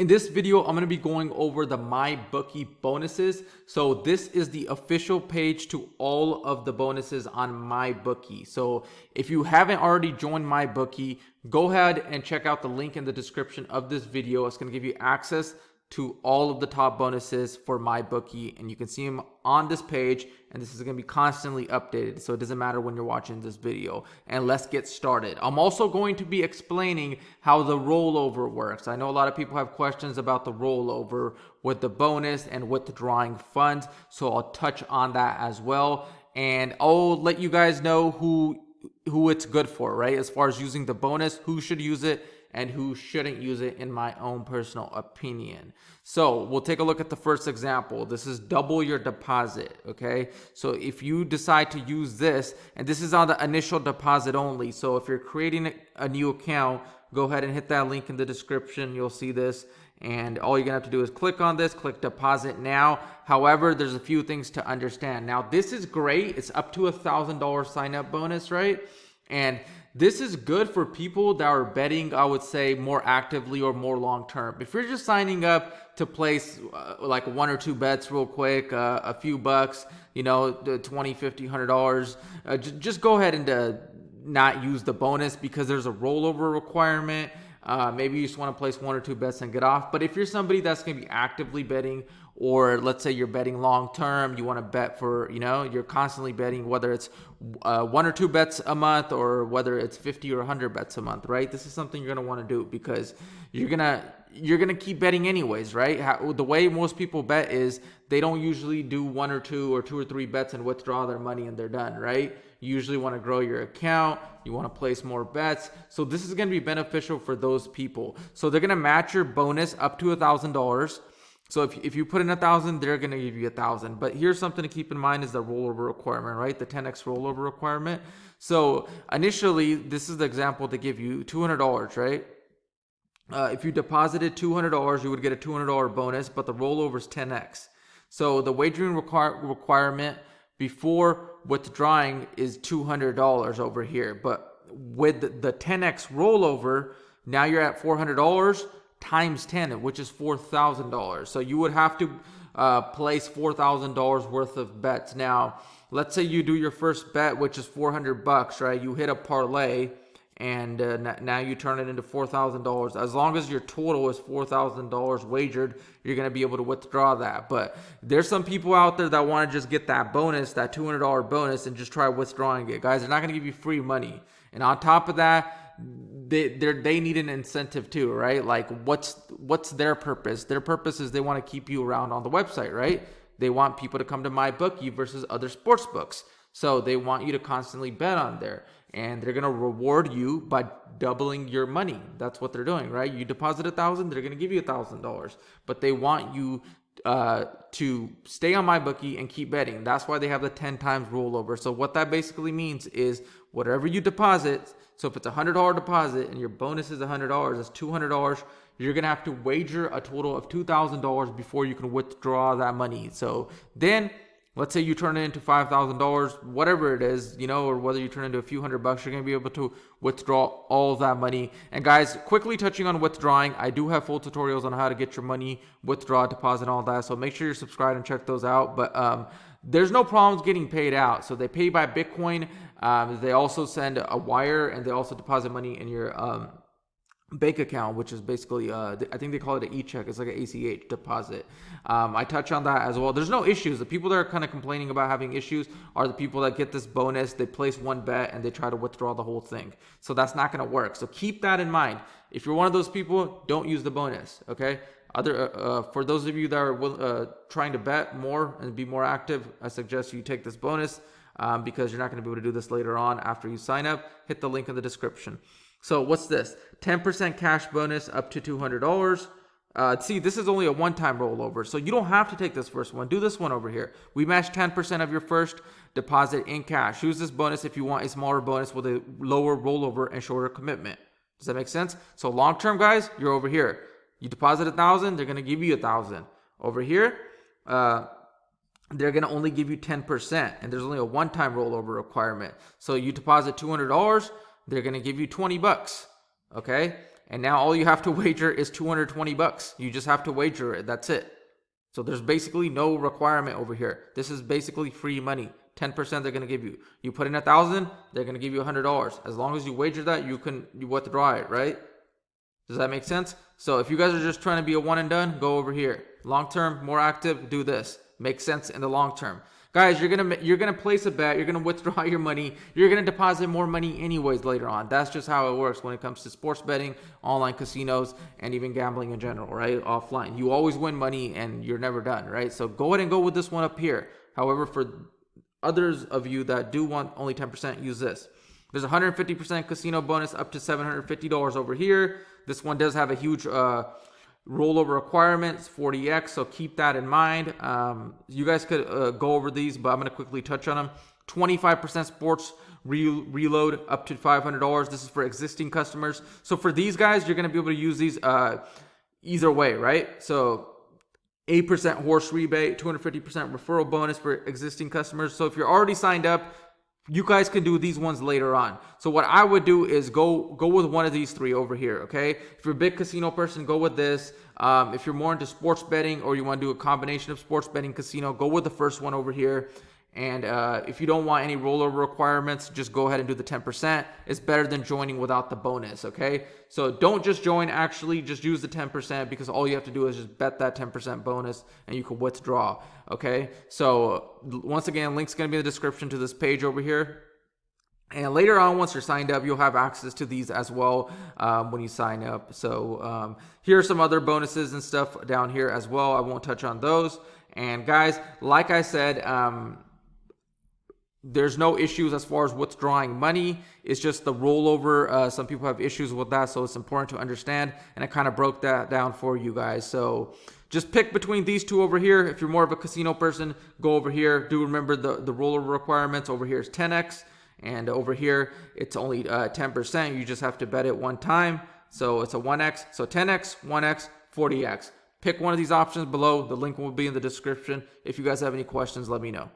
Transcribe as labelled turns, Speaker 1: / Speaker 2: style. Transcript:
Speaker 1: In this video, I'm going to be going over the MyBookie bonuses. So this is the official page to all of the bonuses on MyBookie. So if you haven't already joined MyBookie, go ahead and check out the link in the description of this video. It's going to give you access to all of the top bonuses for MyBookie, and you can see them on this page, and this is going to be constantly updated, so it doesn't matter when you're watching this video. And let's get started. I'm also going to be explaining how the rollover works. I know a lot of people have questions about the rollover with the bonus and with the drawing funds, so I'll touch on that as well, and I'll let you guys know who it's good for, right? As far as using the bonus, who should use it and who shouldn't use it, in my own personal opinion. So we'll take a look at the first example. This is double your deposit, okay? So if you decide to use this, and this is on the initial deposit only, so if you're creating a new account, go ahead and hit that link in the description. You'll see this, and all you're gonna have to do is click on this, click deposit now. However, there's a few things to understand. Now, this is great. It's up to $1,000 sign up bonus, right? And this is good for people that are betting, I would say, more actively or more long term. If you're just signing up to place like one or two bets real quick, a few bucks, you know, $20, $50, $100, just go ahead and not use the bonus because there's a rollover requirement. Maybe you just want to place one or two bets and get off. But if you're somebody that's going to be actively betting, or let's say you're betting long term, you want to bet for, you know, you're constantly betting, whether it's one or two bets a month or whether it's 50 or 100 bets a month, right? This is something you're going to want to do because you're going to keep betting anyways, right? The way most people bet is they don't usually do one or two or three bets and withdraw their money and they're done, right? You usually want to grow your account. You want to place more bets. So this is going to be beneficial for those people. So they're going to match your bonus up to $1,000. So if you put in 1,000, they're going to give you 1,000. But here's something to keep in mind is the rollover requirement, right? The 10x rollover requirement. So initially, this is the example to give you $200, right? If you deposited $200, you would get a $200 bonus, but the rollover is 10x. So the wagering requirement before withdrawing is $200 over here. But with the 10x rollover, now you're at $400 times 10, which is $4,000. So you would have to place $4,000 worth of bets. Now, let's say you do your first bet, which is $400, right? You hit a parlay, and now you turn it into $4,000. As long as your total is $4,000 wagered, you're going to be able to withdraw that. But there's some people out there that want to just get that bonus, that $200 bonus, and just try withdrawing it. Guys, they're not going to give you free money. And on top of that, they need an incentive too, right? Like what's their purpose? Their purpose is they want to keep you around on the website, right? They want people to come to MyBookie versus other sports books. So they want you to constantly bet on there, and they're going to reward you by doubling your money. That's what they're doing, right? You deposit $1,000, they're going to give you $1,000, but they want you to stay on MyBookie and keep betting. That's why they have the 10 times rollover. So what that basically means is whatever you deposit, so if it's a $100 deposit and your bonus is $100, that's $200, you're going to have to wager a total of $2,000 before you can withdraw that money. So then let's say you turn it into $5,000, whatever it is, you know, or whether you turn it into a few $100, you're going to be able to withdraw all that money. And guys, quickly touching on withdrawing, I do have full tutorials on how to get your money, withdraw, deposit, all that. So make sure you're subscribed and check those out. But there's no problems getting paid out. So they pay by Bitcoin. They also send a wire, and they also deposit money in your bank account, which is basically I think they call it an e-check. It's like an ACH deposit. I touch on that as well. There's no issues. The people that are kind of complaining about having issues are the people that get this bonus, they place one bet and they try to withdraw the whole thing. So that's not going to work. So keep that in mind. If you're one of those people, don't use the bonus, okay? For those of you that are trying to bet more and be more active, I suggest you take this bonus because you're not going to be able to do this later on after you sign up. Hit the link in the description. So what's this? 10% cash bonus up to $200. See, this is only a one-time rollover, so you don't have to take this first one. Do this one over here. We match 10% of your first deposit in cash. Use this bonus if you want a smaller bonus with a lower rollover and shorter commitment. Does that make sense? So long-term, guys, you're over here. You deposit 1,000, they're going to give you 1,000. Over here, they're going to only give you 10%, and there's only a one-time rollover requirement. So you deposit $200, they're going to give you $20, okay? And now all you have to wager is 220 bucks. You just have to wager it. That's it. So there's basically no requirement over here. This is basically free money. 10% they're going to give you. You put in 1,000, they're going to give you $100. As long as you wager that, you withdraw it, right? Does that make sense? So if you guys are just trying to be a one and done, go over here. Long term, more active, do this. Makes sense in the long term. Guys, you're gonna place a bet, you're gonna withdraw your money, you're gonna deposit more money anyways later on. That's just how it works when it comes to sports betting, online casinos, and even gambling in general, right? Offline. You always win money and you're never done, right? So go ahead and go with this one up here. However, for others of you that do want only 10%, use this. There's 150% casino bonus up to $750 over here. This one does have a huge rollover requirements, 40x, so keep that in mind. You guys could go over these, but I'm going to quickly touch on them. 25% sports reload up to $500. This is for existing customers. So for these guys, you're going to be able to use these either way, right? So 8% horse rebate, 250% referral bonus for existing customers. So if you're already signed up, you guys can do these ones later on. So what I would do is go with one of these three over here, okay? If you're a big casino person, go with this. If you're more into sports betting or you want to do a combination of sports betting casino, go with the first one over here. And if you don't want any rollover requirements, just go ahead and do the 10%. It's better than joining without the bonus, okay? So don't just join, actually, just use the 10% because all you have to do is just bet that 10% bonus and you can withdraw, okay? So once again, link's going to be in the description to this page over here. And later on, once you're signed up, you'll have access to these as well when you sign up. So here are some other bonuses and stuff down here as well. I won't touch on those. And guys, like I said, there's no issues as far as withdrawing money. It's just the rollover. Some people have issues with that, so it's important to understand. And I kind of broke that down for you guys. So just pick between these two over here. If you're more of a casino person, go over here. Do remember the rollover requirements. Over here is 10x. And over here, it's only 10%. You just have to bet it one time. So it's a 1x. So 10x, 1x, 40x. Pick one of these options below. The link will be in the description. If you guys have any questions, let me know.